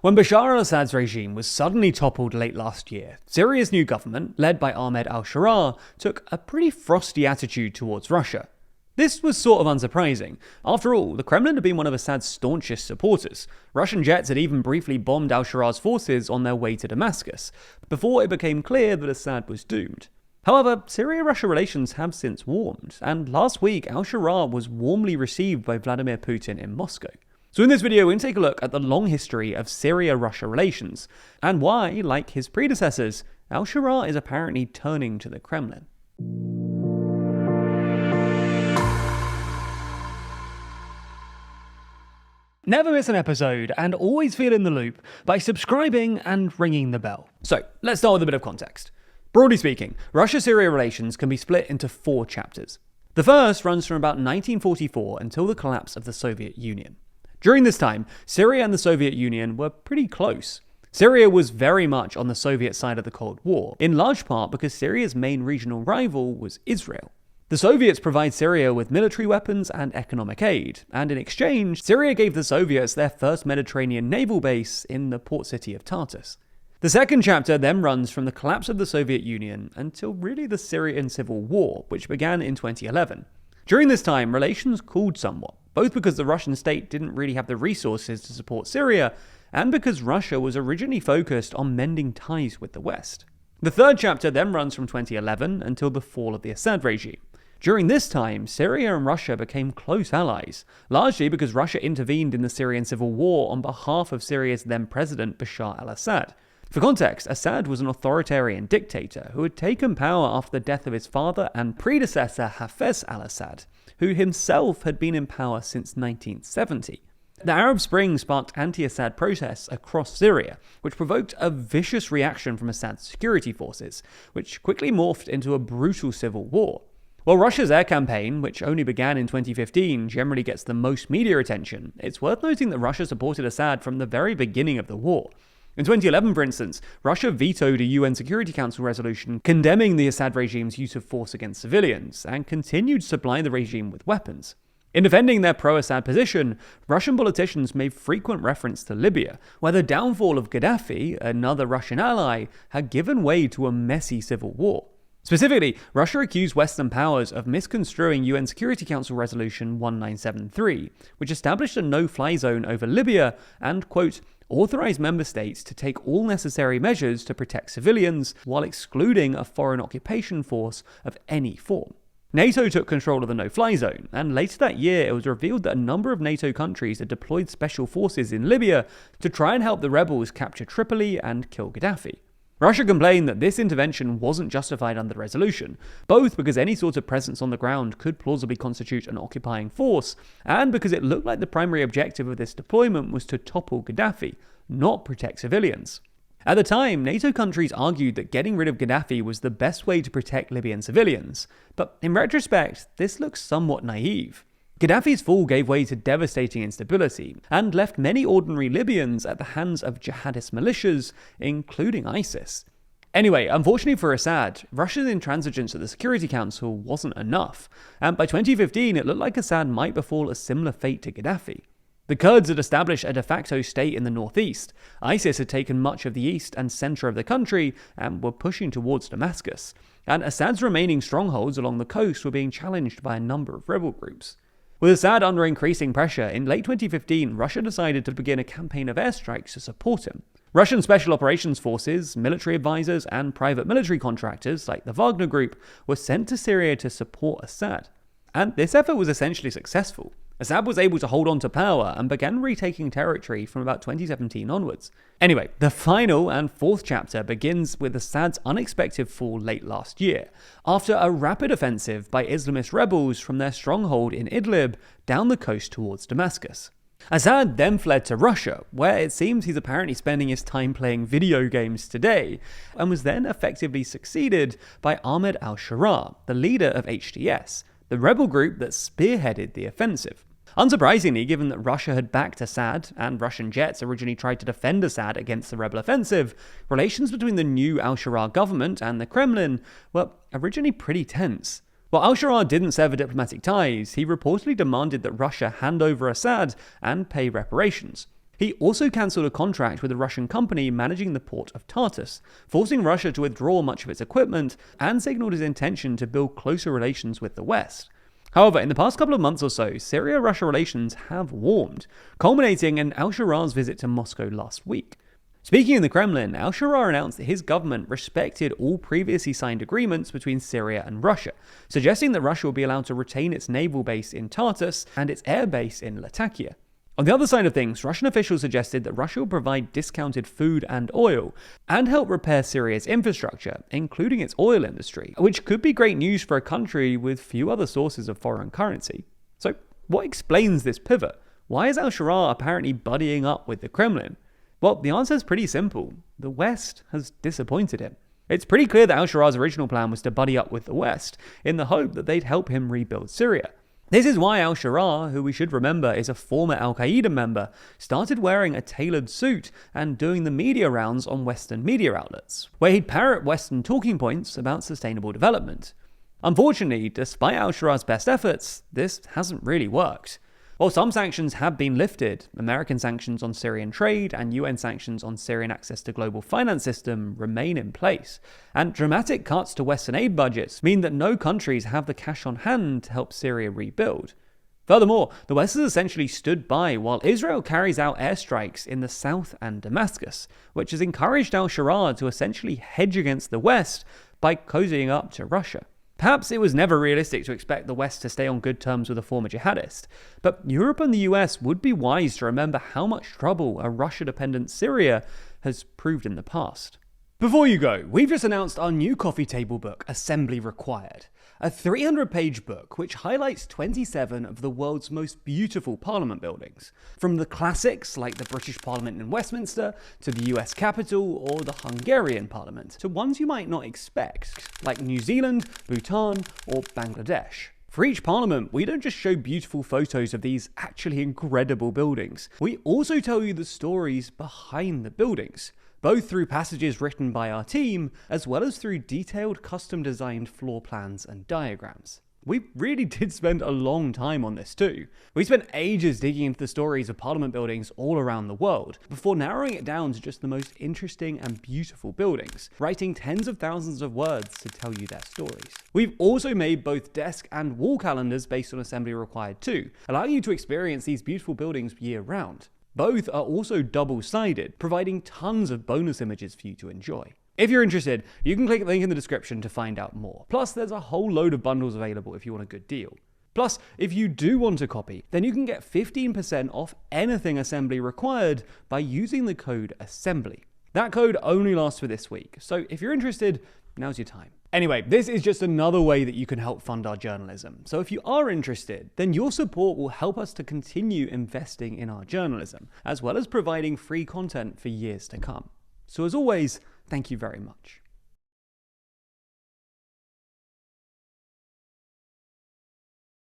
When Bashar al-Assad's regime was suddenly toppled late last year, Syria's new government, led by al-Sharaa, took a pretty frosty attitude towards Russia. This was sort of unsurprising. After all, the Kremlin had been one of Assad's staunchest supporters. Russian jets had even briefly bombed al-Sharaa's forces on their way to Damascus, before it became clear that Assad was doomed. However, Syria-Russia relations have since warmed, and last week al-Sharaa was warmly received by Vladimir Putin in Moscow. So in this video, we're going to take a look at the long history of Syria-Russia relations, and why, like his predecessors, al-Sharaa is apparently turning to the Kremlin. Never miss an episode and always feel in the loop by subscribing and ringing the bell. So, let's start with a bit of context. Broadly speaking, Russia-Syria relations can be split into 4 chapters. The first runs from about 1944 until the collapse of the Soviet Union. During this time, Syria and the Soviet Union were pretty close. Syria was very much on the Soviet side of the Cold War, in large part because Syria's main regional rival was Israel. The Soviets provide Syria with military weapons and economic aid, and in exchange, Syria gave the Soviets their first Mediterranean naval base in the port city of Tartus. The second chapter then runs from the collapse of the Soviet Union until really the Syrian Civil War, which began in 2011. During this time, relations cooled somewhat, both because the Russian state didn't really have the resources to support Syria, and because Russia was originally focused on mending ties with the West. The third chapter then runs from 2011 until the fall of the Assad regime. During this time, Syria and Russia became close allies, largely because Russia intervened in the Syrian civil war on behalf of Syria's then president Bashar al-Assad. For context, Assad was an authoritarian dictator who had taken power after the death of his father and predecessor Hafez al-Assad, who himself had been in power since 1970. The Arab Spring sparked anti-Assad protests across Syria, which provoked a vicious reaction from Assad's security forces, which quickly morphed into a brutal civil war. While Russia's air campaign, which only began in 2015, generally gets the most media attention, it's worth noting that Russia supported Assad from the very beginning of the war. In 2011, for instance, Russia vetoed a UN Security Council resolution condemning the Assad regime's use of force against civilians, and continued to supply the regime with weapons. In defending their pro-Assad position, Russian politicians made frequent reference to Libya, where the downfall of Gaddafi, another Russian ally, had given way to a messy civil war. Specifically, Russia accused Western powers of misconstruing UN Security Council Resolution 1973, which established a no-fly zone over Libya and, quote, authorized member states to take all necessary measures to protect civilians while excluding a foreign occupation force of any form. NATO took control of the no-fly zone, and later that year it was revealed that a number of NATO countries had deployed special forces in Libya to try and help the rebels capture Tripoli and kill Gaddafi. Russia complained that this intervention wasn't justified under the resolution, both because any sort of presence on the ground could plausibly constitute an occupying force, and because it looked like the primary objective of this deployment was to topple Gaddafi, not protect civilians. At the time, NATO countries argued that getting rid of Gaddafi was the best way to protect Libyan civilians, but in retrospect, this looks somewhat naive. Gaddafi's fall gave way to devastating instability, and left many ordinary Libyans at the hands of jihadist militias, including ISIS. Anyway, unfortunately for Assad, Russia's intransigence at the Security Council wasn't enough, and by 2015 it looked like Assad might befall a similar fate to Gaddafi. The Kurds had established a de facto state in the northeast, ISIS had taken much of the east and centre of the country, and were pushing towards Damascus, and Assad's remaining strongholds along the coast were being challenged by a number of rebel groups. With Assad under increasing pressure, in late 2015, Russia decided to begin a campaign of airstrikes to support him. Russian special operations forces, military advisors, and private military contractors, like the Wagner Group, were sent to Syria to support Assad. And this effort was essentially successful. Assad was able to hold on to power and began retaking territory from about 2017 onwards. Anyway, the final and 4th chapter begins with Assad's unexpected fall late last year, after a rapid offensive by Islamist rebels from their stronghold in Idlib down the coast towards Damascus. Assad then fled to Russia, where it seems he's apparently spending his time playing video games today, and was then effectively succeeded by al-Sharaa, the leader of HTS, the rebel group that spearheaded the offensive. Unsurprisingly, given that Russia had backed Assad, and Russian jets originally tried to defend Assad against the rebel offensive, relations between the new al-Sharaa government and the Kremlin were originally pretty tense. While al-Sharaa didn't sever diplomatic ties, he reportedly demanded that Russia hand over Assad and pay reparations. He also cancelled a contract with a Russian company managing the port of Tartus, forcing Russia to withdraw much of its equipment, and signalled his intention to build closer relations with the West. However, in the past couple of months or so, Syria-Russia relations have warmed, culminating in al-Sharaa's visit to Moscow last week. Speaking in the Kremlin, al-Sharaa announced that his government respected all previously signed agreements between Syria and Russia, suggesting that Russia will be allowed to retain its naval base in Tartus and its air base in Latakia. On the other side of things, Russian officials suggested that Russia will provide discounted food and oil and help repair Syria's infrastructure, including its oil industry, which could be great news for a country with few other sources of foreign currency. So, what explains this pivot? Why is al-Sharaa apparently buddying up with the Kremlin? Well, the answer is pretty simple. The West has disappointed him. It's pretty clear that al-Sharaa's original plan was to buddy up with the West in the hope that they'd help him rebuild Syria. This is why al-Sharaa, who we should remember is a former al-Qaeda member, started wearing a tailored suit and doing the media rounds on Western media outlets, where he'd parrot Western talking points about sustainable development. Unfortunately, despite al-Sharaa's best efforts, this hasn't really worked. While some sanctions have been lifted, American sanctions on Syrian trade and UN sanctions on Syrian access to global finance system remain in place, and dramatic cuts to Western aid budgets mean that no countries have the cash on hand to help Syria rebuild. Furthermore, the West has essentially stood by while Israel carries out airstrikes in the south and Damascus, which has encouraged al-Sharaa to essentially hedge against the West by cozying up to Russia. Perhaps it was never realistic to expect the West to stay on good terms with a former jihadist, but Europe and the US would be wise to remember how much trouble a Russia-dependent Syria has proved in the past. Before you go, we've just announced our new coffee table book, Assembly Required, a 300-page book which highlights 27 of the world's most beautiful parliament buildings, from the classics like the British Parliament in Westminster, to the US Capitol or the Hungarian Parliament, to ones you might not expect, like New Zealand, Bhutan or Bangladesh. For each parliament, we don't just show beautiful photos of these actually incredible buildings, we also tell you the stories behind the buildings, both through passages written by our team, as well as through detailed custom-designed floor plans and diagrams. We really did spend a long time on this too. We spent ages digging into the stories of parliament buildings all around the world, before narrowing it down to just the most interesting and beautiful buildings, writing tens of thousands of words to tell you their stories. We've also made both desk and wall calendars based on Assembly Required too, allowing you to experience these beautiful buildings year-round. Both are also double-sided, providing tons of bonus images for you to enjoy. If you're interested, you can click the link in the description to find out more. Plus, there's a whole load of bundles available if you want a good deal. Plus, if you do want a copy, then you can get 15% off anything Assembly Required by using the code ASSEMBLY. That code only lasts for this week, so if you're interested, now's your time. Anyway, this is just another way that you can help fund our journalism. So if you are interested, then your support will help us to continue investing in our journalism, as well as providing free content for years to come. So as always, thank you very much.